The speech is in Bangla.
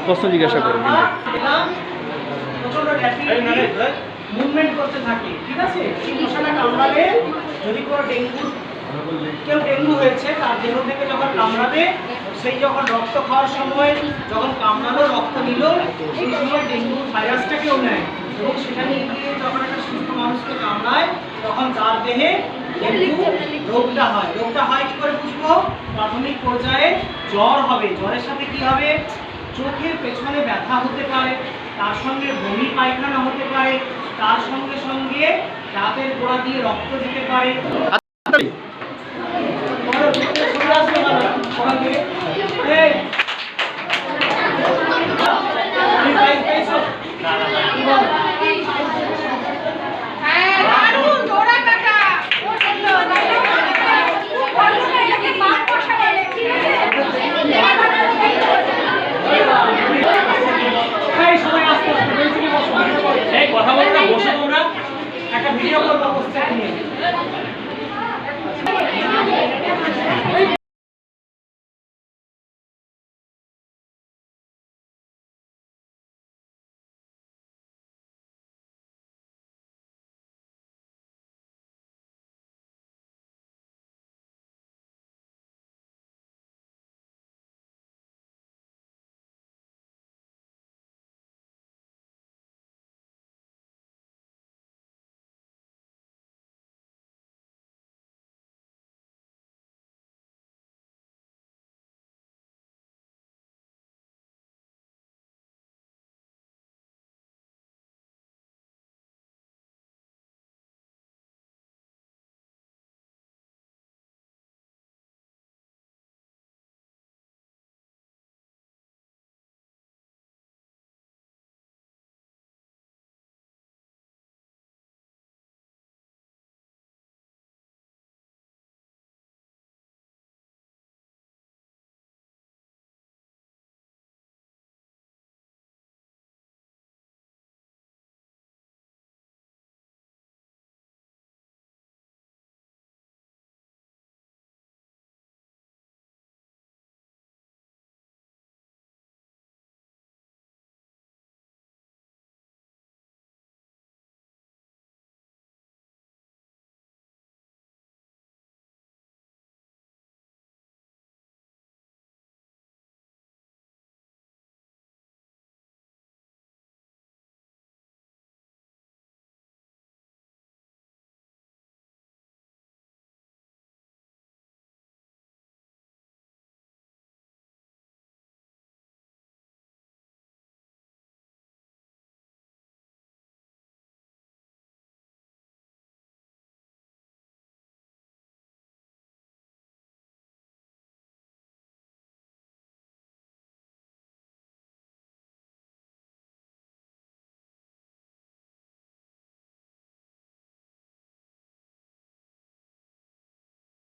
প্রশ্ন জিজ্ঞাসা করুন। মুভমেন্ট করতে থাকে, ঠিক আছে? এই মশাটা কামড়ালে যদি কোনো কেউ ডেঙ্গু হয়েছে তার দেহ থেকে যখন কামড়াবে, সেই যখন রক্ত খাওয়ার সময় যখন কামড়ালো রক্ত নিল, সেই সময় ডেঙ্গু ভাইরাসটাকেও নেয় এবং সেখানে গিয়ে যখন একটা সুস্থ মানুষকে কামড়ায় তখন তার দেহে ডেঙ্গু রোগটা হয়। রোগটা হয় কি করে বুঝবো? প্রাথমিক পর্যায়ে জ্বর হবে, জ্বরের সাথে কি হবে? চোখের পেছনে ব্যথা হতে পারে, তার সঙ্গে বমি পায়খানা হতে পারে, তার সঙ্গে সঙ্গে দাঁতের গোড়া দিয়ে রক্ত যেতে পারে। কথা বলো না, বসে তোমরা একটা ভিডিও করবো।